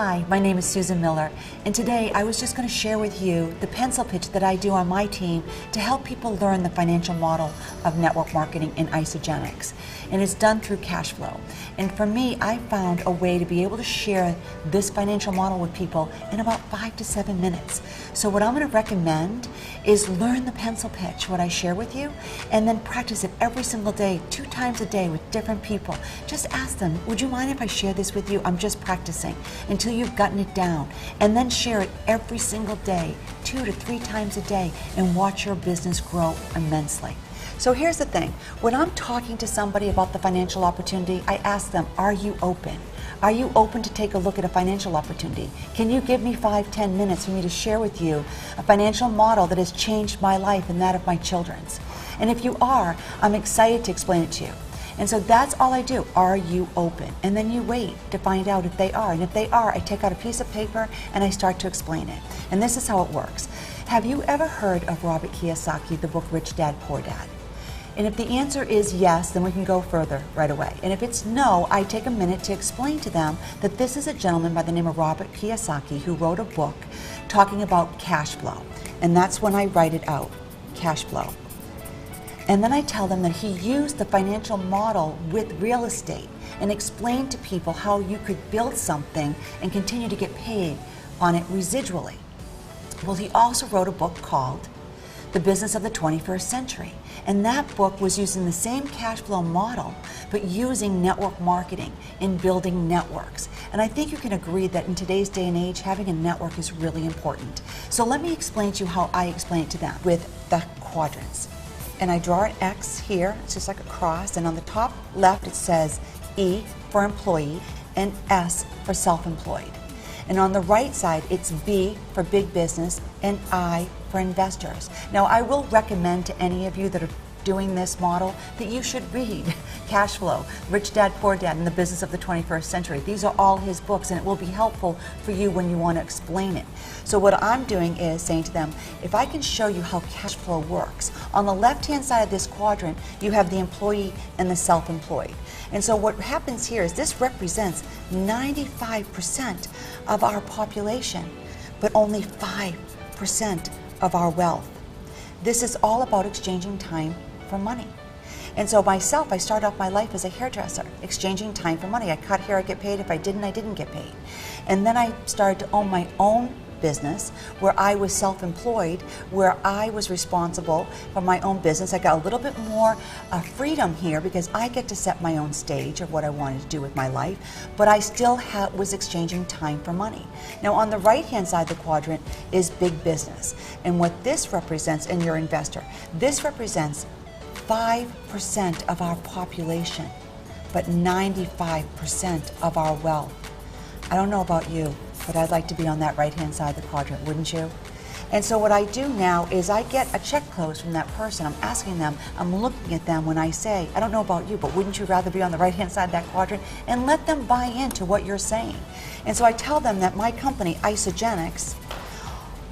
Hi, my name is Susan Miller, and today I was just going to share with you the pencil pitch that I do on my team to help people learn the financial model of network marketing in Isagenix. And it's done through cash flow. And for me, I found a way to be able to share this financial model with people in about 5 to 7 minutes. So what I'm going to recommend is learn the pencil pitch, what I share with you, and then practice it every single day, 2 times a day with different people. Just ask them, would you mind if I share this with you? I'm just practicing until you've gotten it down. And then share it every single day, 2 to 3 times a day, and watch your business grow immensely. So here's the thing, when I'm talking to somebody about the financial opportunity, I ask them, are you open? Are you open to take a look at a financial opportunity? Can you give me 5-10 minutes for me to share with you a financial model that has changed my life and that of my children's? And if you are, I'm excited to explain it to you. And so that's all I do. Are you open? And then you wait to find out if they are. And if they are, I take out a piece of paper and I start to explain it. And this is how it works. Have you ever heard of Robert Kiyosaki, the book Rich Dad, Poor Dad? And if the answer is yes, then we can go further right away. And if it's no, I take a minute to explain to them that this is a gentleman by the name of Robert Kiyosaki who wrote a book talking about cash flow. And that's when I write it out, cash flow. And then I tell them that he used the financial model with real estate and explained to people how you could build something and continue to get paid on it residually. Well, he also wrote a book called The Business of the 21st Century. And that book was using the same cash flow model, but using network marketing in building networks. And I think you can agree that in today's day and age, having a network is really important. So let me explain to you how I explain it to them with the quadrants. And I draw an X here, it's just like a cross, and on the top left it says E for employee and S for self-employed. And on the right side it's B for big business and I for investors. Now I will recommend to any of you that are doing this model that you should read Cash Flow, Rich Dad, Poor Dad, and The Business of the 21st Century. These are all his books and it will be helpful for you when you want to explain it. So what I'm doing is saying to them, if I can show you how cash flow works, on the left-hand side of this quadrant you have the employee and the self-employed. And so what happens here is this represents 95% of our population, but only 5% of our wealth. This is all about exchanging time for money. And so myself, I started off my life as a hairdresser, exchanging time for money. I cut hair, I get paid. If I didn't get paid. And then I started to own my own business where I was self-employed, where I was responsible for my own business. I got a little bit more freedom here because I get to set my own stage of what I wanted to do with my life, but I still was exchanging time for money. Now on the right-hand side of the quadrant is big business. And what this represents, and your investor, this represents 5% of our population, but 95% of our wealth. I don't know about you, but I'd like to be on that right-hand side of the quadrant, wouldn't you? And so what I do now is I get a check close from that person. I'm asking them, I'm looking at them when I say, I don't know about you, but wouldn't you rather be on the right-hand side of that quadrant? And let them buy into what you're saying. And so I tell them that my company, Isagenix,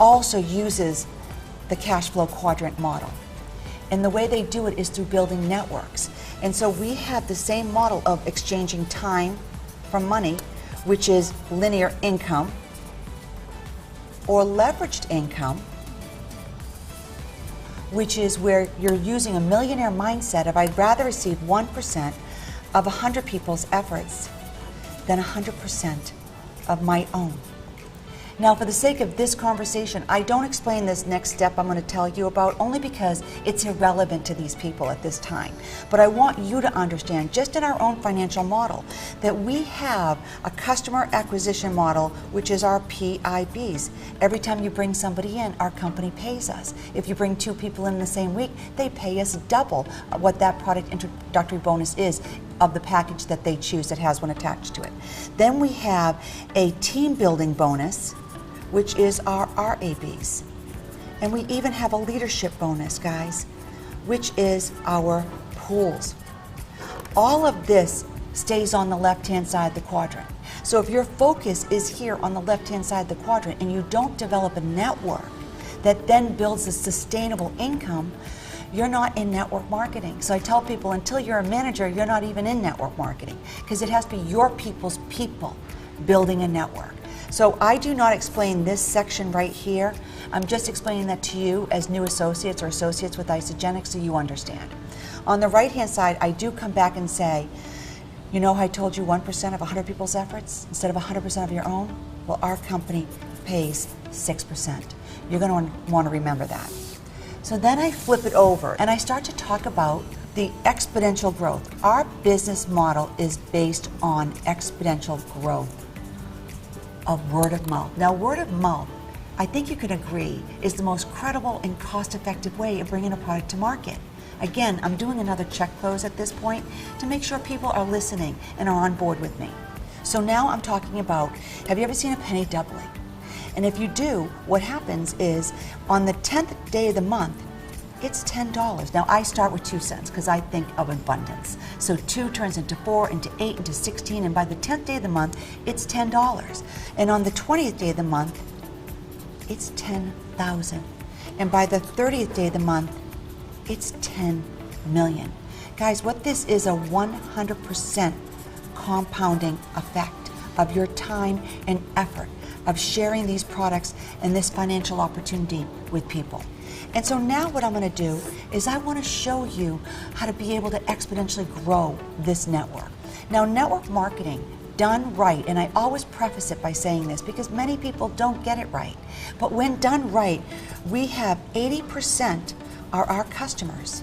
also uses the cash flow quadrant model. And the way they do it is through building networks. And so we have the same model of exchanging time for money, which is linear income or leveraged income, which is where you're using a millionaire mindset of I'd rather receive 1% of 100 people's efforts than 100% of my own. Now, for the sake of this conversation, I don't explain this next step I'm going to tell you about only because it's irrelevant to these people at this time. But I want you to understand, just in our own financial model, that we have a customer acquisition model, which is our PIBs. Every time you bring somebody in, our company pays us. If you bring 2 people in the same week, they pay us double what that product introductory bonus is of the package that they choose that has one attached to it. Then we have a team building bonus, which is our RABs. And we even have a leadership bonus, guys, which is our pools. All of this stays on the left-hand side of the quadrant. So if your focus is here on the left-hand side of the quadrant and you don't develop a network that then builds a sustainable income, you're not in network marketing. So I tell people, until you're a manager, you're not even in network marketing, because it has to be your people's people building a network. So I do not explain this section right here. I'm just explaining that to you as new associates or associates with Isagenix so you understand. On the right-hand side, I do come back and say, you know how I told you 1% of 100 people's efforts instead of 100% of your own? Well, our company pays 6%. You're going to want to remember that. So then I flip it over and I start to talk about the exponential growth. Our business model is based on exponential growth of word of mouth. Now, word of mouth, I think you can agree, is the most credible and cost-effective way of bringing a product to market. Again, I'm doing another check close at this point to make sure people are listening and are on board with me. So now I'm talking about, have you ever seen a penny doubling? And if you do, what happens is on the 10th day of the month, it's $10. Now I start with 2 cents because I think of abundance. So 2 turns into 4, into 8, into 16, and by the 10th day of the month, it's $10. And on the 20th day of the month, it's 10,000. And by the 30th day of the month, it's 10 million. Guys, what this is a 100% compounding effect of your time and effort of sharing these products and this financial opportunity with people. And so now what I'm going to do is I want to show you how to be able to exponentially grow this network. Now, network marketing done right, and I always preface it by saying this because many people don't get it right, but when done right, we have 80% are our customers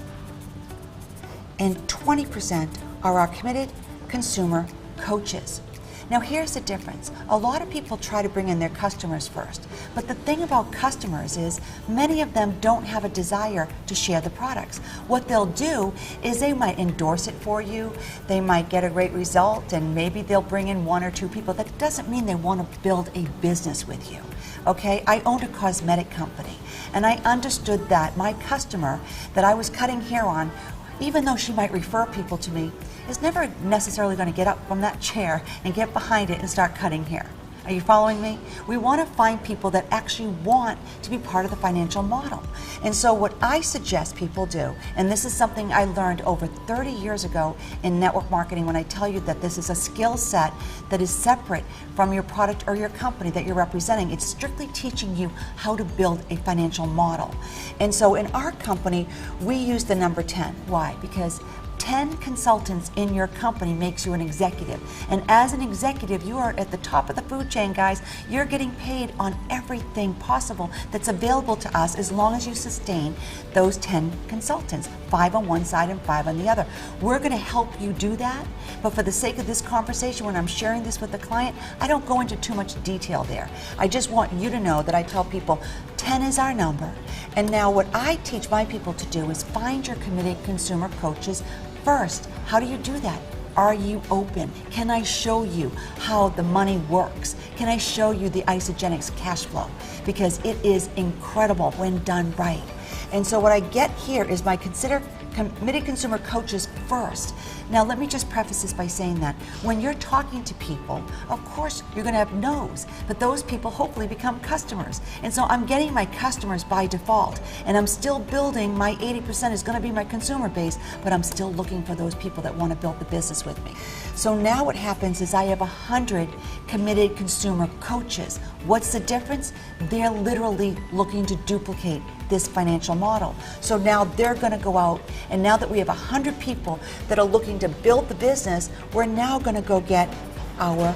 and 20% are our committed consumer coaches. Now here's the difference. A lot of people try to bring in their customers first, but the thing about customers is many of them don't have a desire to share the products. What they'll do is they might endorse it for you, they might get a great result, and maybe they'll bring in 1 or 2 people. That doesn't mean they want to build a business with you. Okay, I owned a cosmetic company, and I understood that my customer that I was cutting hair on, even though she might refer people to me, is never necessarily going to get up from that chair and get behind it and start cutting hair. Are you following me? We want to find people that actually want to be part of the financial model. And so what I suggest people do, and this is something I learned over 30 years ago in network marketing when I tell you that this is a skill set that is separate from your product or your company that you're representing. It's strictly teaching you how to build a financial model. And so in our company, we use the number 10. Why? Because 10 consultants in your company makes you an executive. And as an executive, you are at the top of the food chain, guys. You're getting paid on everything possible that's available to us as long as you sustain those 10 consultants, 5 on one side and 5 on the other. We're going to help you do that, but for the sake of this conversation, when I'm sharing this with the client, I don't go into too much detail there. I just want you to know that I tell people 10 is our number. And now what I teach my people to do is find your committed consumer coaches first. How do you do that? Are you open? Can I show you how the money works? Can I show you the Isagenix cash flow? Because it is incredible when done right. And so what I get here is my committed consumer coaches first. Now let me just preface this by saying that when you're talking to people, of course you're going to have no's, but those people hopefully become customers. And so I'm getting my customers by default, and I'm still building my 80% is going to be my consumer base, but I'm still looking for those people that want to build the business with me. So now what happens is I have 100 committed consumer coaches. What's the difference? They're literally looking to duplicate this financial model. So now they're going to go out, and now that we have 100 people that are looking to build the business, we're now going to go get our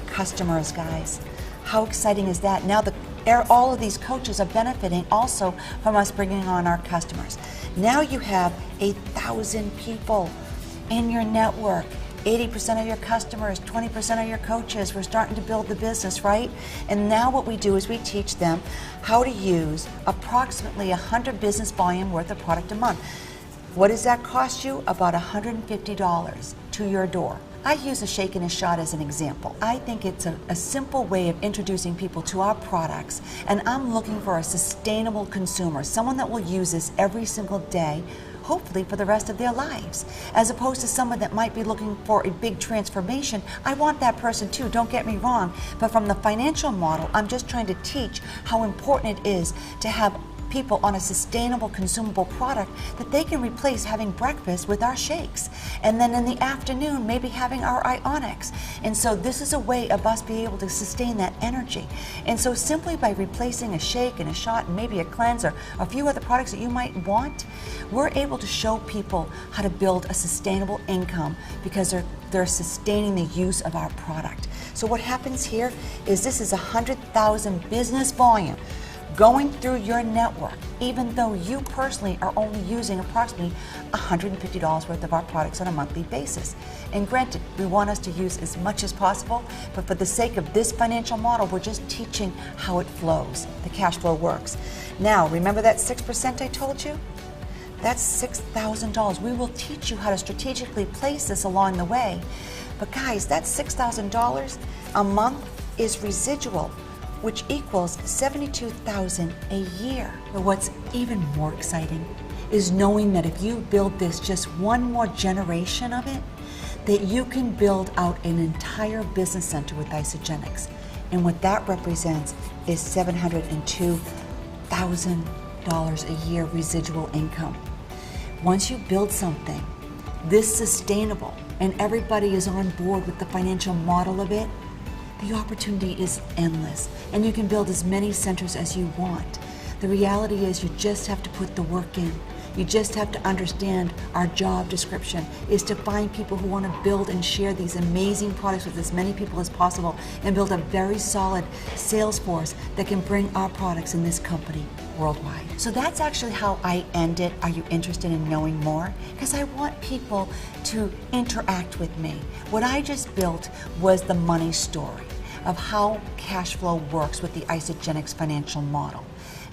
customers, guys. How exciting is that? Now all of these coaches are benefiting also from us bringing on our customers. Now you have 1,000 people in your network. 80% of your customers, 20% of your coaches. We're starting to build the business, right? And now what we do is we teach them how to use approximately 100 business volume worth of product a month. What does that cost you? About $150 to your door. I use a shake and a shot as an example. I think it's a simple way of introducing people to our products, and I'm looking for a sustainable consumer, someone that will use this every single day, hopefully for the rest of their lives, as opposed to someone that might be looking for a big transformation. I want that person too, don't get me wrong, but from the financial model, I'm just trying to teach how important it is to have people on a sustainable consumable product that they can replace having breakfast with our shakes. And then in the afternoon, maybe having our ionics. And so this is a way of us being able to sustain that energy. And so simply by replacing a shake and a shot and maybe a cleanse or a few other products that you might want, we're able to show people how to build a sustainable income because they're sustaining the use of our product. So what happens here is this is 100,000 business volume going through your network, even though you personally are only using approximately $150 worth of our products on a monthly basis. And granted, we want us to use as much as possible, but for the sake of this financial model, we're just teaching how it flows, the cash flow works. Now, remember that 6% I told you? That's $6,000. We will teach you how to strategically place this along the way. But guys, that $6,000 a month is residual, which equals $72,000 a year. But what's even more exciting is knowing that if you build this just one more generation of it, that you can build out an entire business center with Isagenix. And what that represents is $702,000 a year residual income. Once you build something this sustainable and everybody is on board with the financial model of it, the opportunity is endless, and you can build as many centers as you want. The reality is you just have to put the work in. You just have to understand our job description is to find people who want to build and share these amazing products with as many people as possible and build a very solid sales force that can bring our products in this company worldwide. So that's actually how I end it. Are you interested in knowing more? Because I want people to interact with me. What I just built was the money story of how cash flow works with the Isagenix financial model.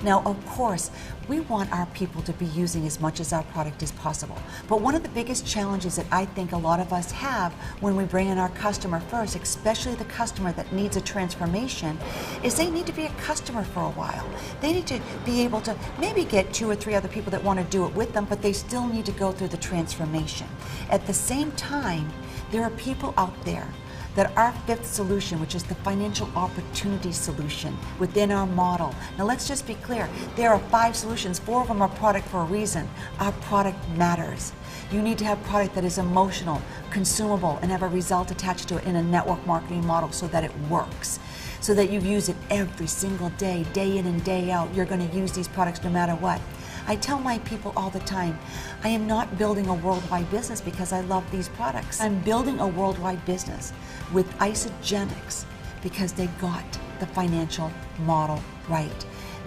Now, of course, we want our people to be using as much as our product as possible. But one of the biggest challenges that I think a lot of us have when we bring in our customer first, especially the customer that needs a transformation, is they need to be a customer for a while. They need to be able to maybe get 2 or 3 other people that want to do it with them, but they still need to go through the transformation. At the same time, there are people out there that our 5th solution, which is the financial opportunity solution within our model. Now let's just be clear, there are 5 solutions, 4 of them are product for a reason. Our product matters. You need to have product that is emotional, consumable, and have a result attached to it in a network marketing model so that it works. So that you use it every single day, day in and day out. You're going to use these products no matter what. I tell my people all the time, I am not building a worldwide business because I love these products. I'm building a worldwide business with Isagenix because they got the financial model right.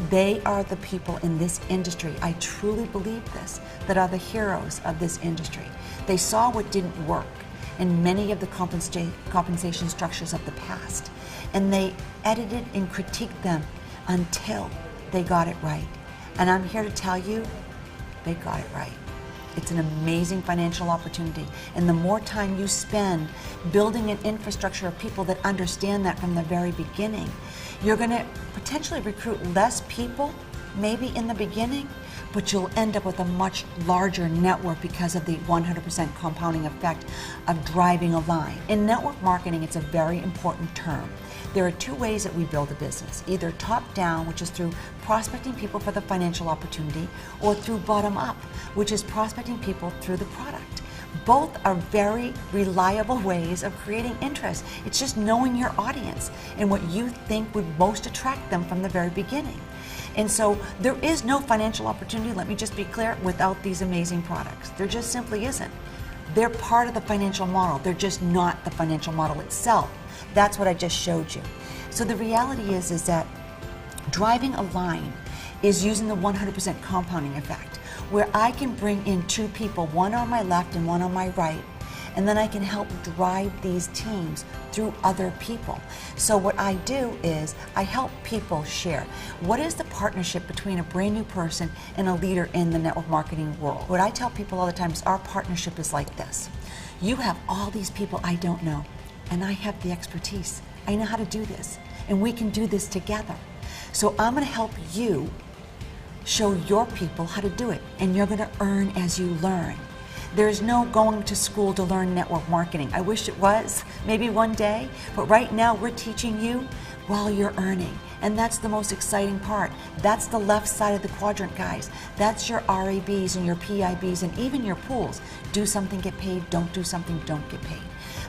They are the people in this industry, I truly believe this, that are the heroes of this industry. They saw what didn't work in many of the compensation structures of the past, and they edited and critiqued them until they got it right. And I'm here to tell you, they got it right. It's an amazing financial opportunity. And the more time you spend building an infrastructure of people that understand that from the very beginning, you're going to potentially recruit less people, maybe in the beginning, but you'll end up with a much larger network because of the 100% compounding effect of driving a line. In network marketing, it's a very important term. There are 2 ways that we build a business, either top down, which is through prospecting people for the financial opportunity, or through bottom up, which is prospecting people through the product. Both are very reliable ways of creating interest. It's just knowing your audience and what you think would most attract them from the very beginning. And so there is no financial opportunity, let me just be clear, without these amazing products. There just simply isn't. They're part of the financial model. They're just not the financial model itself. That's what I just showed you. So the reality is that driving a line is using the 100% compounding effect, where I can bring in 2 people, one on my left and one on my right, and then I can help drive these teams through other people. So what I do is I help people share. What is the partnership between a brand new person and a leader in the network marketing world? What I tell people all the time is our partnership is like this. You have all these people I don't know, and I have the expertise. I know how to do this, and we can do this together. So I'm going to help you show your people how to do it, and you're going to earn as you learn. There's no going to school to learn network marketing. I wish it was, maybe one day, but right now we're teaching you while you're earning. And that's the most exciting part. That's the left side of the quadrant, guys. That's your RABs and your PIBs and even your pools. Do something, get paid. Don't do something, don't get paid.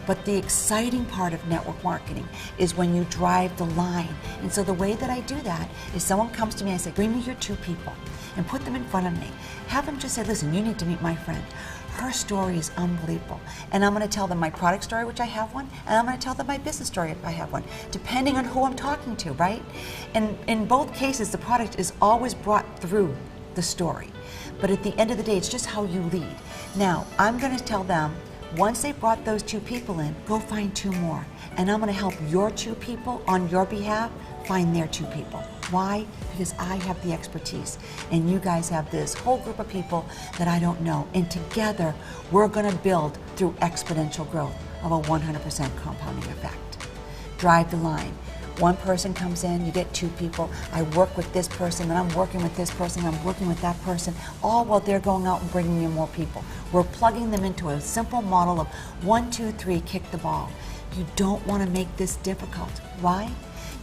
But the exciting part of network marketing is when you drive the line. And so the way that I do that is someone comes to me, I say, bring me your 2 people and put them in front of me. Have them just say, listen, you need to meet my friend. Her story is unbelievable. And I'm going to tell them my product story, which I have one, and I'm going to tell them my business story if I have one, depending on who I'm talking to, right? And in both cases, the product is always brought through the story. But at the end of the day, it's just how you lead. Now, I'm going to tell them, once they brought those 2 people in, go find 2 more. And I'm going to help your 2 people on your behalf find their 2 people. Why? Because I have the expertise and you guys have this whole group of people that I don't know. And together, we're going to build through exponential growth of a 100% compounding effect. Drive the line. 1 person comes in, you get 2 people. I work with this person, and I'm working with this person, and I'm working with that person, all while they're going out and bringing in more people. We're plugging them into a simple model of 1, 2, 3, kick the ball. You don't want to make this difficult. Why?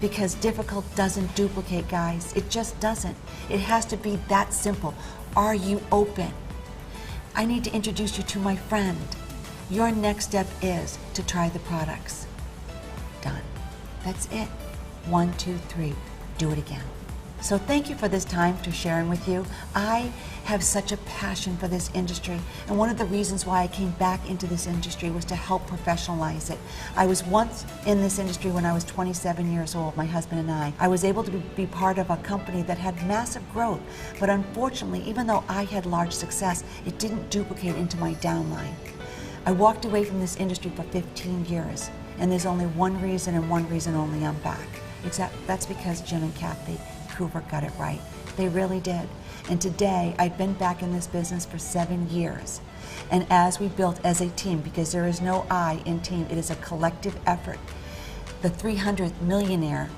Because difficult doesn't duplicate, guys. It just doesn't. It has to be that simple. Are you open? I need to introduce you to my friend. Your next step is to try the products. Done. That's it. 1, 2, 3. Do it again. So thank you for this time to sharing with you. I have such a passion for this industry, and one of the reasons why I came back into this industry was to help professionalize it. I was once in this industry when I was 27 years old, my husband and I. I was able to be part of a company that had massive growth, but unfortunately, even though I had large success, it didn't duplicate into my downline. I walked away from this industry for 15 years, and there's only one reason and one reason only I'm back. That's because Jim and Kathy Cooper got it right. They really did. And today, I've been back in this business for 7 years. And as we built as a team, because there is no I in team, it is a collective effort. The 300th millionaire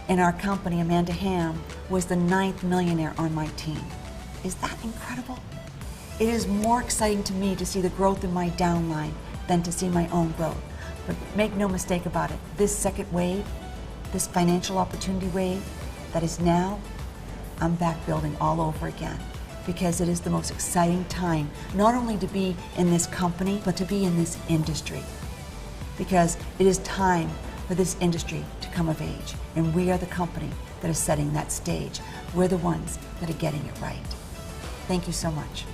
in our company, Amanda Ham, was the 9th millionaire on my team. Is that incredible? It is more exciting to me to see the growth in my downline than to see my own growth. But make no mistake about it, this second wave, this financial opportunity wave that is now, I'm back building all over again, because it is the most exciting time, not only to be in this company, but to be in this industry. Because it is time for this industry to come of age, and we are the company that is setting that stage. We're the ones that are getting it right. Thank you so much.